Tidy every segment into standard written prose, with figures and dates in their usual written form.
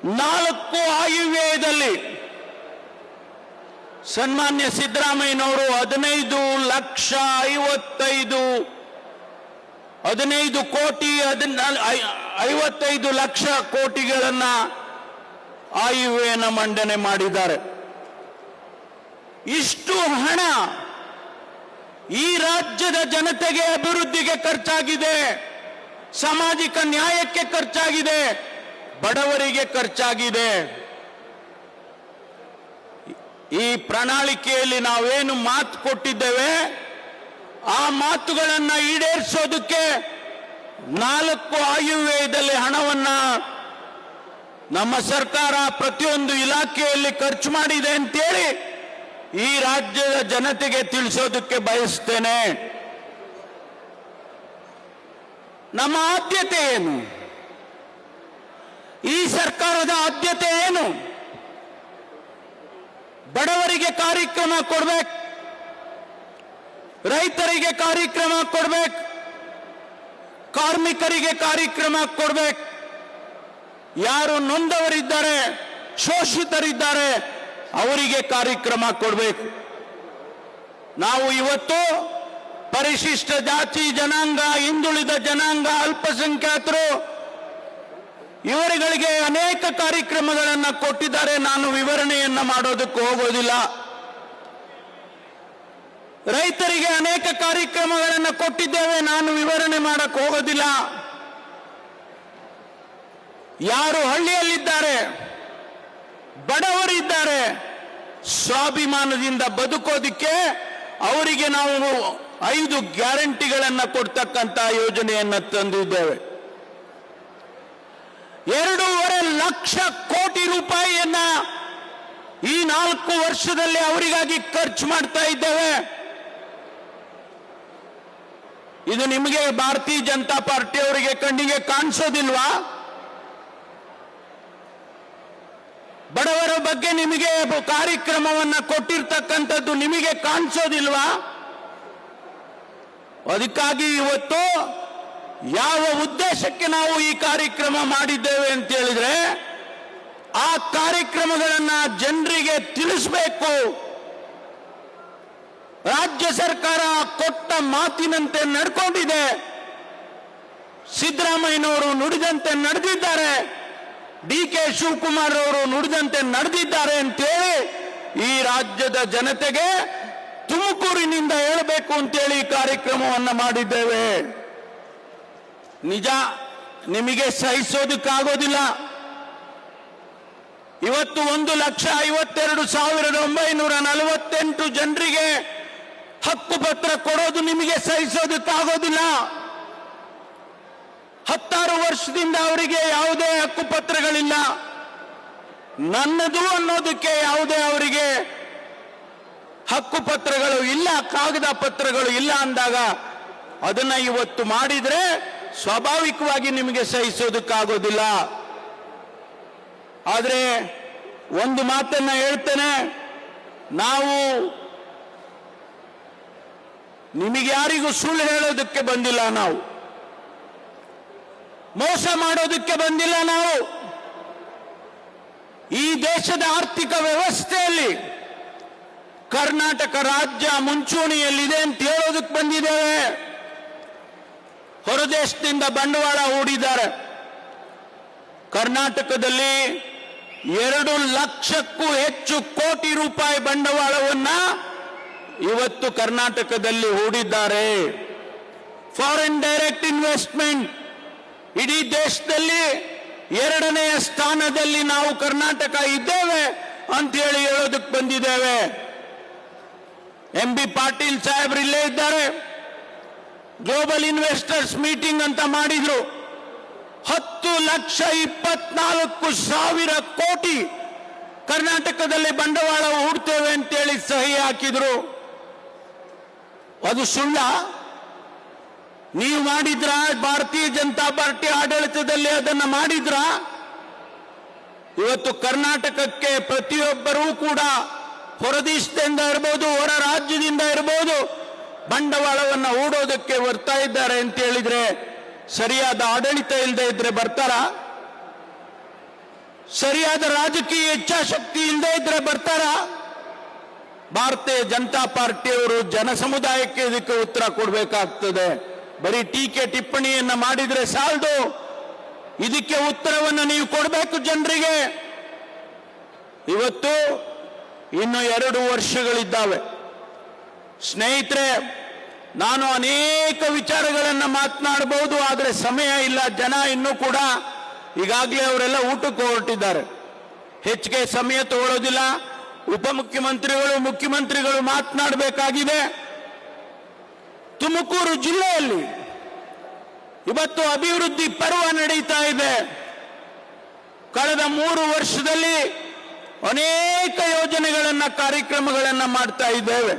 4 ಆಯವ್ಯಯದಲ್ಲಿ ಸನ್ಮಾನ್ಯ ಸಿದ್ದರಾಮಯ್ಯನವರು 15 ಕೋಟಿ 55 ಲಕ್ಷ ಕೋಟಿಗಳನ್ನ ಆಯವ್ಯಯನ ಮಂಡನೆ ಮಾಡಿದ್ದಾರೆ. ಇಷ್ಟು ಹಣ ಈ ರಾಜ್ಯದ ಜನತೆಗೆ ಅಭಿವೃದ್ಧಿಗೆ ಖರ್ಚಾಗಿದೆ, ಸಾಮಾಜಿಕ ನ್ಯಾಯಕ್ಕೆ ಖರ್ಚಾಗಿದೆ, ಬಡವರಿಗೆ ಖರ್ಚಾಗಿದೆ. ಈ ಪ್ರಣಾಳಿಕೆಯಲ್ಲಿ ನಾವೇನು ಮಾತು ಕೊಟ್ಟಿದ್ದೇವೆ ಆ ಮಾತುಗಳನ್ನು ಈಡೇರಿಸೋದಕ್ಕೆ 4 ಆಯವ್ಯಯದಲ್ಲಿ ಹಣವನ್ನ ನಮ್ಮ ಸರ್ಕಾರ ಪ್ರತಿಯೊಂದು ಇಲಾಖೆಯಲ್ಲಿ ಖರ್ಚು ಮಾಡಿದೆ ಅಂತೇಳಿ ಈ ರಾಜ್ಯದ ಜನತೆಗೆ ತಿಳಿಸೋದಕ್ಕೆ ಬಯಸ್ತೇನೆ. ನಮ್ಮ ಆದ್ಯತೆ ಏನು? ಈ ಸರ್ಕಾರದ ಆದ್ಯತೆ ಏನು? ಬಡವರಿಗೆ ಕಾರ್ಯಕ್ರಮ ಕೊಡ್ಬೇಕು, ರೈತರಿಗೆ ಕಾರ್ಯಕ್ರಮ ಕೊಡ್ಬೇಕು, ಕಾರ್ಮಿಕರಿಗೆ ಕಾರ್ಯಕ್ರಮ ಕೊಡ್ಬೇಕು, ಯಾರು ನೊಂದವರಿದ್ದಾರೆ, ಶೋಷಿತರಿದ್ದಾರೆ ಅವರಿಗೆ ಕಾರ್ಯಕ್ರಮ ಕೊಡಬೇಕು. ನಾವು ಇವತ್ತು ಪರಿಶಿಷ್ಟ ಜಾತಿ ಜನಾಂಗ, ಹಿಂದುಳಿದ ಜನಾಂಗ, ಅಲ್ಪಸಂಖ್ಯಾತರು ಇವರುಗಳಿಗೆ ಅನೇಕ ಕಾರ್ಯಕ್ರಮಗಳನ್ನು ಕೊಟ್ಟಿದ್ದಾರೆ. ನಾನು ವಿವರಣೆಯನ್ನ ಮಾಡೋದಕ್ಕೆ ಹೋಗೋದಿಲ್ಲ. ರೈತರಿಗೆ ಅನೇಕ ಕಾರ್ಯಕ್ರಮಗಳನ್ನು ಕೊಟ್ಟಿದ್ದೇವೆ, ನಾನು ವಿವರಣೆ ಮಾಡಕ್ಕೆ ಹೋಗೋದಿಲ್ಲ. ಯಾರು ಹಳ್ಳಿಯಲ್ಲಿದ್ದಾರೆ, ಬಡವರಿದ್ದಾರೆ, ಸ್ವಾಭಿಮಾನದಿಂದ ಬದುಕೋದಿಕ್ಕೆ ಅವರಿಗೆ ನಾವು 5 ಗ್ಯಾರಂಟಿಗಳನ್ನು ಕೊಡ್ತಕ್ಕಂಥ ಯೋಜನೆಯನ್ನು ತಂದಿದ್ದೇವೆ. 2.5 ಲಕ್ಷ ಕೋಟಿ ರೂಪಾಯಿಯನ್ನ ಈ 4 ವರ್ಷದಲ್ಲಿ ಅವರಿಗಾಗಿ ಖರ್ಚು ಮಾಡ್ತಾ ಇದ್ದೇವೆ. ಇದು ನಿಮಗೆ ಭಾರತೀಯ ಜನತಾ ಪಾರ್ಟಿ ಅವರಿಗೆ ಕಣ್ಣಿಗೆ ಕಾಣಿಸೋದಿಲ್ವಾ? ಬಡವರ ಬಗ್ಗೆ ನಿಮಗೆ ಕಾರ್ಯಕ್ರಮವನ್ನ ಕೊಟ್ಟಿರ್ತಕ್ಕಂಥದ್ದು ನಿಮಗೆ ಕಾಣಿಸೋದಿಲ್ವಾ? ಅದಕ್ಕಾಗಿ ಇವತ್ತು ಯಾವ ಉದ್ದೇಶಕ್ಕೆ ನಾವು ಈ ಕಾರ್ಯಕ್ರಮ ಮಾಡಿದ್ದೇವೆ ಅಂತ ಹೇಳಿದ್ರೆ, ಆ ಕಾರ್ಯಕ್ರಮಗಳನ್ನ ಜನರಿಗೆ ತಿಳಿಸಬೇಕು. ರಾಜ್ಯ ಸರ್ಕಾರ ಕೊಟ್ಟ ಮಾತಿನಂತೆ ನಡ್ಕೊಂಡಿದೆ, ಸಿದ್ದರಾಮಯ್ಯನವರು ನುಡಿದಂತೆ ನಡೆದಿದ್ದಾರೆ, DK ಶಿವಕುಮಾರ್ ಅವರು ನುಡಿದಂತೆ ನಡೆದಿದ್ದಾರೆ ಅಂತೇಳಿ ಈ ರಾಜ್ಯದ ಜನತೆಗೆ ತುಮಕೂರಿನಿಂದ ಹೇಳಬೇಕು ಅಂತೇಳಿ ಕಾರ್ಯಕ್ರಮವನ್ನು ಮಾಡಿದ್ದೇವೆ. ನಿಜ, ನಿಮಗೆ ಸಹಿಸೋದಕ್ಕಾಗೋದಿಲ್ಲ. ಇವತ್ತು 1,52,948 ಜನರಿಗೆ ಹಕ್ಕುಪತ್ರ ಕೊಡೋದು ನಿಮಗೆ ಸಹಿಸೋದಕ್ಕಾಗೋದಿಲ್ಲ. 16 ವರ್ಷದಿಂದ ಅವರಿಗೆ ಯಾವುದೇ ಹಕ್ಕುಪತ್ರಗಳಿಲ್ಲ, ನನ್ನದು ಅನ್ನೋದಕ್ಕೆ ಯಾವುದೇ ಅವರಿಗೆ ಹಕ್ಕುಪತ್ರಗಳು ಇಲ್ಲ, ಕಾಗದ ಪತ್ರಗಳು ಇಲ್ಲ ಅಂದಾಗ ಅದನ್ನ ಇವತ್ತು ಮಾಡಿದ್ರೆ ಸ್ವಾಭಾವಿಕವಾಗಿ ನಿಮಗೆ ಸಹಿಸೋದಕ್ಕಾಗೋದಿಲ್ಲ. ಆದರೆ ಒಂದು ಮಾತನ್ನ ಹೇಳ್ತೇನೆ, ನಾವು ನಿಮಗೆ ಯಾರಿಗೂ ಸುಳ್ಳು ಹೇಳೋದಕ್ಕೆ ಬಂದಿಲ್ಲ, ನಾವು ಮೋಸ ಮಾಡೋದಕ್ಕೆ ಬಂದಿಲ್ಲ. ನಾವು ಈ ದೇಶದ ಆರ್ಥಿಕ ವ್ಯವಸ್ಥೆಯಲ್ಲಿ ಕರ್ನಾಟಕ ರಾಜ್ಯ ಮುಂಚೂಣಿಯಲ್ಲಿದೆ ಅಂತ ಹೇಳೋದಕ್ಕೆ ಬಂದಿದ್ದೇವೆ. ಹೊರದೇಶದಿಂದ ಬಂಡವಾಳ ಹೂಡಿದ್ದಾರೆ. ಕರ್ನಾಟಕದಲ್ಲಿ 2 ಲಕ್ಷಕ್ಕೂ ಹೆಚ್ಚು ಕೋಟಿ ರೂಪಾಯಿ ಬಂಡವಾಳವನ್ನ ಇವತ್ತು ಕರ್ನಾಟಕದಲ್ಲಿ ಹೂಡಿದ್ದಾರೆ. ಫಾರಿನ್ ಡೈರೆಕ್ಟ್ ಇನ್ವೆಸ್ಟ್ಮೆಂಟ್ ಇಡೀ ದೇಶದಲ್ಲಿ 2ನೇ ಸ್ಥಾನದಲ್ಲಿ ನಾವು ಕರ್ನಾಟಕ ಇದ್ದೇವೆ ಅಂತ ಹೇಳೋದಕ್ಕೆ ಬಂದಿದ್ದೇವೆ. MB ಪಾಟೀಲ್ ಸಾಹೇಬ್ರು ಇಲ್ಲೇ ಇದ್ದಾರೆ. ಗ್ಲೋಬಲ್ ಇನ್ವೆಸ್ಟರ್ಸ್ ಮೀಟಿಂಗ್ ಅಂತ ಮಾಡಿದ್ರು. 10,24,000 ಕೋಟಿ ಕರ್ನಾಟಕದಲ್ಲಿ ಬಂಡವಾಳ ಹೂಡ್ತೇವೆ ಅಂತೇಳಿ ಸಹಿ ಹಾಕಿದ್ರು. ಅದು ಸುಳ್ಳ? ನೀವು ಮಾಡಿದ್ರ? ಭಾರತೀಯ ಜನತಾ ಪಾರ್ಟಿ ಆಡಳಿತದಲ್ಲಿ ಅದನ್ನ ಮಾಡಿದ್ರ? ಇವತ್ತು ಕರ್ನಾಟಕಕ್ಕೆ ಪ್ರತಿಯೊಬ್ಬರೂ ಕೂಡ ಹೊರದೇಶದಿಂದ ಇರಬಹುದು, ಹೊರ ರಾಜ್ಯದಿಂದ ಇರಬಹುದು, ಬಂಡವಾಳವನ್ನು ಹೂಡೋದಕ್ಕೆ ಬರ್ತಾ ಇದ್ದಾರೆ ಅಂತ ಹೇಳಿದ್ರೆ ಸರಿಯಾದ ಆಡಳಿತ ಇಲ್ಲದೆ ಇದ್ರೆ ಬರ್ತಾರ? ಸರಿಯಾದ ರಾಜಕೀಯ ಇಚ್ಛಾಶಕ್ತಿ ಇಲ್ಲದೆ ಇದ್ರೆ ಬರ್ತಾರ? ಭಾರತೀಯ ಜನತಾ ಪಾರ್ಟಿಯವರು ಜನ ಸಮುದಾಯಕ್ಕೆ ಇದಕ್ಕೆ ಉತ್ತರ ಕೊಡಬೇಕಾಗ್ತದೆ. ಬರೀ ಟೀಕೆ ಟಿಪ್ಪಣಿಯನ್ನ ಮಾಡಿದ್ರೆ ಸಾಲದು, ಇದಕ್ಕೆ ಉತ್ತರವನ್ನು ನೀವು ಕೊಡಬೇಕು ಜನರಿಗೆ. ಇವತ್ತು ಇನ್ನು 2 ವರ್ಷಗಳಿದ್ದಾವೆ ಸ್ನೇಹಿತರೆ. ನಾನು ಅನೇಕ ವಿಚಾರಗಳನ್ನು ಮಾತನಾಡಬಹುದು, ಆದರೆ ಸಮಯ ಇಲ್ಲ. ಜನ ಇನ್ನೂ ಕೂಡ ಈಗಾಗಲೇ ಅವರೆಲ್ಲ ಊಟಕ್ಕೆ ಹೊರಟಿದ್ದಾರೆ, ಹೆಚ್ಚಿಗೆ ಸಮಯ ತಗೊಳ್ಳೋದಿಲ್ಲ. ಉಪಮುಖ್ಯಮಂತ್ರಿಗಳು ಮುಖ್ಯಮಂತ್ರಿಗಳು ಮಾತನಾಡಬೇಕಾಗಿದೆ. ತುಮಕೂರು ಜಿಲ್ಲೆಯಲ್ಲಿ ಇವತ್ತು ಅಭಿವೃದ್ಧಿ ಪರ್ವ ನಡೀತಾ ಇದೆ. ಕಳೆದ 3 ವರ್ಷದಲ್ಲಿ ಅನೇಕ ಯೋಜನೆಗಳನ್ನ ಕಾರ್ಯಕ್ರಮಗಳನ್ನ ಮಾಡ್ತಾ ಇದ್ದೇವೆ.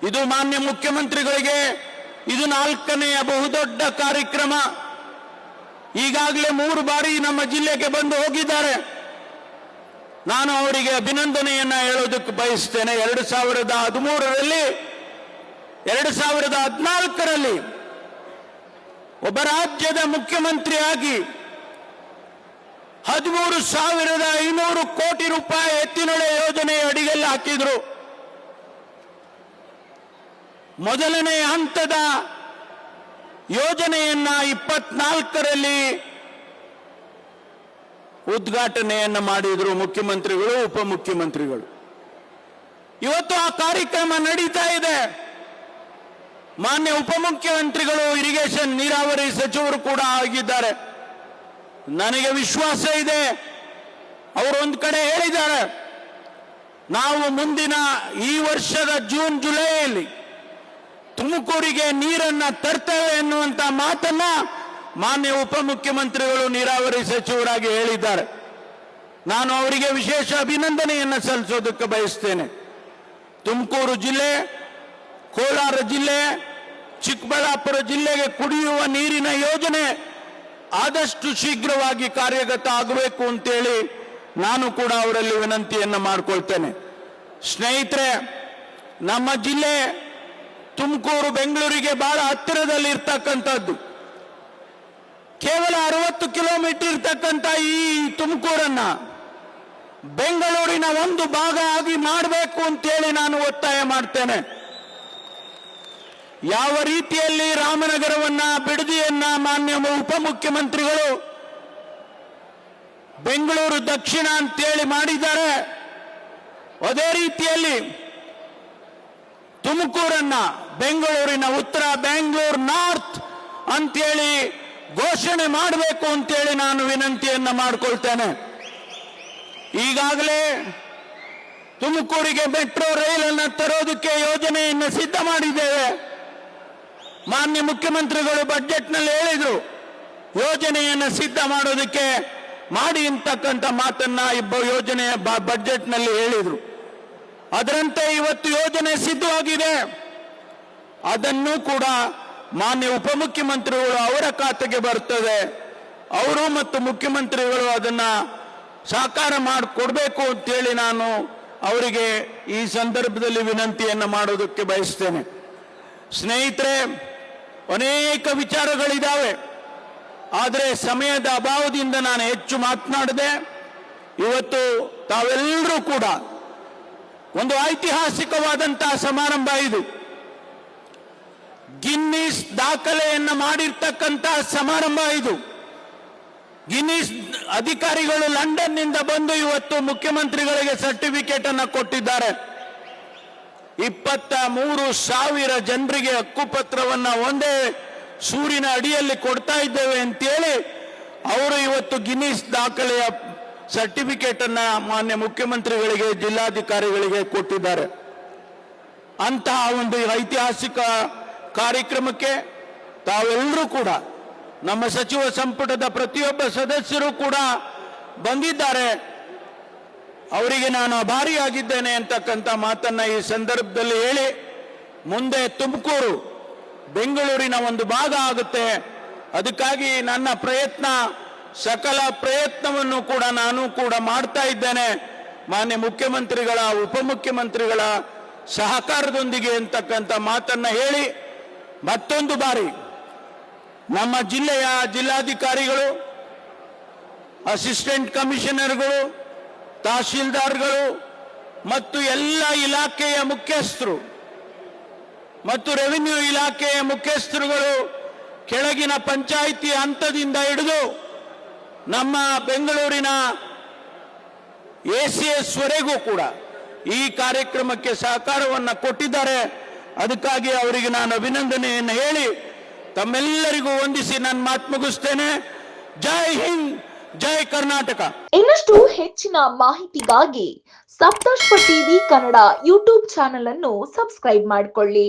ಇದು ಮಾನ್ಯ ಮುಖ್ಯಮಂತ್ರಿಗಳಿಗೆ ಇದು 4ನೆಯ ಬಹುದೊಡ್ಡ ಕಾರ್ಯಕ್ರಮ. ಈಗಾಗಲೇ 3 ಬಾರಿ ನಮ್ಮ ಜಿಲ್ಲೆಗೆ ಬಂದು ಹೋಗಿದ್ದಾರೆ. ನಾನು ಅವರಿಗೆ ಅಭಿನಂದನೆಯನ್ನ ಹೇಳೋದಕ್ಕೆ ಬಯಸ್ತೇನೆ. 2013ರಲ್ಲಿ 2014ರಲ್ಲಿ ಒಬ್ಬ ರಾಜ್ಯದ ಮುಖ್ಯಮಂತ್ರಿಯಾಗಿ 13,500 ಕೋಟಿ ರೂಪಾಯಿ ಎತ್ತಿನೊಳೆ ಯೋಜನೆ ಅಡಿಯಲ್ಲಿ ಹಾಕಿದ್ರು. ಮೊದಲನೇ ಹಂತದ ಯೋಜನೆಯನ್ನ 24ರಲ್ಲಿ ಉದ್ಘಾಟನೆಯನ್ನ ಮಾಡಿದ್ರು ಮುಖ್ಯಮಂತ್ರಿಗಳು ಉಪಮುಖ್ಯಮಂತ್ರಿಗಳು. ಇವತ್ತು ಆ ಕಾರ್ಯಕ್ರಮ ನಡೀತಾ ಇದೆ. ಮಾನ್ಯ ಉಪಮುಖ್ಯಮಂತ್ರಿಗಳು ಇರಿಗೇಷನ್ ನೀರಾವರಿ ಸಚಿವರು ಕೂಡ ಆಗಿದ್ದಾರೆ. ನನಗೆ ವಿಶ್ವಾಸ ಇದೆ, ಅವರು ಒಂದು ಕಡೆ ಹೇಳಿದ್ದಾರೆ, ನಾವು ಮುಂದಿನ ಈ ವರ್ಷದ ಜೂನ್ ಜುಲೈಯಲ್ಲಿ ತುಮಕೂರಿಗೆ ನೀರನ್ನ ತರ್ತೇವೆ ಎನ್ನುವಂತ ಮಾತನ್ನ ಮಾನ್ಯ ಉಪಮುಖ್ಯಮಂತ್ರಿಗಳು ನೀರಾವರಿ ಸಚಿವರಾಗಿ ಹೇಳಿದ್ದಾರೆ. ನಾನು ಅವರಿಗೆ ವಿಶೇಷ ಅಭಿನಂದನೆಯನ್ನು ಸಲ್ಲಿಸೋದಕ್ಕೆ ಬಯಸ್ತೇನೆ. ತುಮಕೂರು ಜಿಲ್ಲೆ, ಕೋಲಾರ ಜಿಲ್ಲೆ, ಚಿಕ್ಕಬಳ್ಳಾಪುರ ಜಿಲ್ಲೆಗೆ ಕುಡಿಯುವ ನೀರಿನ ಯೋಜನೆ ಆದಷ್ಟು ಶೀಘ್ರವಾಗಿ ಕಾರ್ಯಗತ ಆಗಬೇಕು ಅಂತೇಳಿ ನಾನು ಕೂಡ ಅವರಲ್ಲಿ ವಿನಂತಿಯನ್ನು ಮಾಡಿಕೊಳ್ತೇನೆ. ಸ್ನೇಹಿತರೆ, ನಮ್ಮ ಜಿಲ್ಲೆ ತುಮಕೂರು ಬೆಂಗಳೂರಿಗೆ ಬಹಳ ಹತ್ತಿರದಲ್ಲಿ ಇರ್ತಕ್ಕಂಥದ್ದು. ಕೇವಲ 60 ಕಿಲೋಮೀಟರ್ ಇರ್ತಕ್ಕಂಥ ಈ ತುಮಕೂರನ್ನ ಬೆಂಗಳೂರಿನ ಒಂದು ಭಾಗ ಆಗಿ ಮಾಡಬೇಕು ಅಂತೇಳಿ ನಾನು ಒತ್ತಾಯ ಮಾಡ್ತೇನೆ. ಯಾವ ರೀತಿಯಲ್ಲಿ ರಾಮನಗರವನ್ನ, ಬಿಡದಿಯನ್ನ ಮಾನ್ಯ ಉಪಮುಖ್ಯಮಂತ್ರಿಗಳು ಬೆಂಗಳೂರು ದಕ್ಷಿಣ ಅಂತೇಳಿ ಮಾಡಿದ್ದಾರೆ, ಅದೇ ರೀತಿಯಲ್ಲಿ ತುಮಕೂರನ್ನ ಬೆಂಗಳೂರಿನ ಉತ್ತರ, ಬೆಂಗಳೂರು ನಾರ್ತ್ ಅಂತೇಳಿ ಘೋಷಣೆ ಮಾಡಬೇಕು ಅಂತೇಳಿ ನಾನು ವಿನಂತಿಯನ್ನ ಮಾಡಿಕೊಳ್ತೇನೆ. ಈಗಾಗಲೇ ತುಮಕೂರಿಗೆ ಮೆಟ್ರೋ ರೈಲನ್ನು ತರೋದಕ್ಕೆ ಯೋಜನೆಯನ್ನು ಸಿದ್ಧ ಮಾಡಿದ್ದೇವೆ. ಮಾನ್ಯ ಮುಖ್ಯಮಂತ್ರಿಗಳು ಬಜೆಟ್ನಲ್ಲಿ ಹೇಳಿದ್ರು, ಯೋಜನೆಯನ್ನು ಸಿದ್ಧ ಮಾಡೋದಕ್ಕೆ ಮಾಡಿ ಅಂತಕ್ಕಂಥ ಮಾತನ್ನ ಯೋಜನೆಯ ಬಜೆಟ್ನಲ್ಲಿ ಹೇಳಿದ್ರು. ಅದರಂತೆ ಇವತ್ತು ಯೋಜನೆ ಸಿದ್ಧವಾಗಿದೆ. ಅದನ್ನು ಕೂಡ ಮಾನ್ಯ ಉಪಮುಖ್ಯಮಂತ್ರಿಗಳು ಅವರ ಖಾತೆಗೆ ಬರ್ತದೆ. ಅವರು ಮತ್ತು ಮುಖ್ಯಮಂತ್ರಿಗಳು ಅದನ್ನ ಸಾಕಾರ ಮಾಡಿಕೊಡ್ಬೇಕು ಅಂತೇಳಿ ನಾನು ಅವರಿಗೆ ಈ ಸಂದರ್ಭದಲ್ಲಿ ವಿನಂತಿಯನ್ನು ಮಾಡೋದಕ್ಕೆ ಬಯಸ್ತೇನೆ. ಸ್ನೇಹಿತರೆ, ಅನೇಕ ವಿಚಾರಗಳಿದ್ದಾವೆ, ಆದರೆ ಸಮಯದ ಅಭಾವದಿಂದ ನಾನು ಹೆಚ್ಚು ಮಾತನಾಡದೆ. ಇವತ್ತು ತಾವೆಲ್ಲರೂ ಕೂಡ ಒಂದು ಐತಿಹಾಸಿಕವಾದಂತಹ ಸಮಾರಂಭ ಇದು. ಗಿನ್ನಿಸ್ ದಾಖಲೆಯನ್ನು ಮಾಡಿರ್ತಕ್ಕಂತಹ ಸಮಾರಂಭ ಇದು. ಗಿನ್ನಿಸ್ ಅಧಿಕಾರಿಗಳು ಲಂಡನ್ನಿಂದ ಬಂದು ಇವತ್ತು ಮುಖ್ಯಮಂತ್ರಿಗಳಿಗೆ ಸರ್ಟಿಫಿಕೇಟ್ ಅನ್ನು ಕೊಟ್ಟಿದ್ದಾರೆ. 23,000 ಜನರಿಗೆ ಹಕ್ಕುಪತ್ರವನ್ನ ಒಂದೇ ಸೂರಿನ ಅಡಿಯಲ್ಲಿ ಕೊಡ್ತಾ ಇದ್ದೇವೆ ಅಂತೇಳಿ ಅವರು ಇವತ್ತು ಗಿನ್ನಿಸ್ ದಾಖಲೆಯ ಸರ್ಟಿಫಿಕೇಟ್ ಅನ್ನ ಮಾನ್ಯ ಮುಖ್ಯಮಂತ್ರಿಗಳಿಗೆ, ಜಿಲ್ಲಾಧಿಕಾರಿಗಳಿಗೆ ಕೊಟ್ಟಿದ್ದಾರೆ. ಅಂತಹ ಒಂದು ಐತಿಹಾಸಿಕ ಕಾರ್ಯಕ್ರಮಕ್ಕೆ ತಾವೆಲ್ಲರೂ ಕೂಡ, ನಮ್ಮ ಸಚಿವ ಸಂಪುಟದ ಪ್ರತಿಯೊಬ್ಬ ಸದಸ್ಯರು ಕೂಡ ಬಂದಿದ್ದಾರೆ. ಅವರಿಗೆ ನಾನು ಆಭಾರಿಯಾಗಿದ್ದೇನೆ ಅಂತಕ್ಕಂಥ ಮಾತನ್ನ ಈ ಸಂದರ್ಭದಲ್ಲಿ ಹೇಳಿ, ಮುಂದೆ ತುಮಕೂರು ಬೆಂಗಳೂರಿನ ಒಂದು ಭಾಗ ಆಗುತ್ತೆ. ಅದಕ್ಕಾಗಿ ನನ್ನ ಪ್ರಯತ್ನ, ಸಕಲ ಪ್ರಯತ್ನವನ್ನು ಕೂಡ ನಾನು ಕೂಡ ಮಾಡ್ತಾ ಇದ್ದೇನೆ. ಮಾನ್ಯ ಮುಖ್ಯಮಂತ್ರಿಗಳ, ಉಪಮುಖ್ಯಮಂತ್ರಿಗಳ ಸಹಕಾರದೊಂದಿಗೆ ಅಂತಕ್ಕಂಥ ಮಾತನ್ನ ಹೇಳಿ, ಮತ್ತೊಂದು ಬಾರಿ ನಮ್ಮ ಜಿಲ್ಲೆಯ ಜಿಲ್ಲಾಧಿಕಾರಿಗಳು ಅಸಿಸ್ಟೆಂಟ್ ಕಮಿಷನರ್ಗಳು, ತಹಶೀಲ್ದಾರ್ಗಳು ಮತ್ತು ಎಲ್ಲ ಇಲಾಖೆಯ ಮುಖ್ಯಸ್ಥರು ಮತ್ತು ರೆವಿನ್ಯೂ ಇಲಾಖೆಯ ಮುಖ್ಯಸ್ಥರುಗಳು ಕೆಳಗಿನ ಪಂಚಾಯಿತಿ ಹಂತದಿಂದ ಹಿಡಿದು ನಮ್ಮ ಬೆಂಗಳೂರಿನ ACS ವರೆಗೂ ಕೂಡ ಈ ಕಾರ್ಯಕ್ರಮಕ್ಕೆ ಸಹಕಾರವನ್ನು ಕೊಟ್ಟಿದ್ದಾರೆ. ಅದಕ್ಕಾಗಿ ಅವರಿಗೆ ನಾನು ಅಭಿನಂದನೆಯನ್ನು ಹೇಳಿ ತಮ್ಮೆಲ್ಲರಿಗೂ ವಂದಿಸಿ ನನ್ನ ಮಾತು ಮುಗಿಸ್ತೇನೆ. ಜೈ ಹಿಂದ್, ಜೈ ಕರ್ನಾಟಕ. ಇನ್ನಷ್ಟು ಹೆಚ್ಚಿನ ಮಾಹಿತಿಗಾಗಿ ಸಪ್ತರ್ಷಿ ಟಿವಿ ಕನ್ನಡ ಯೂಟ್ಯೂಬ್ ಚಾನೆಲ್ ಅನ್ನು ಸಬ್ಸ್ಕ್ರೈಬ್ ಮಾಡಿಕೊಳ್ಳಿ.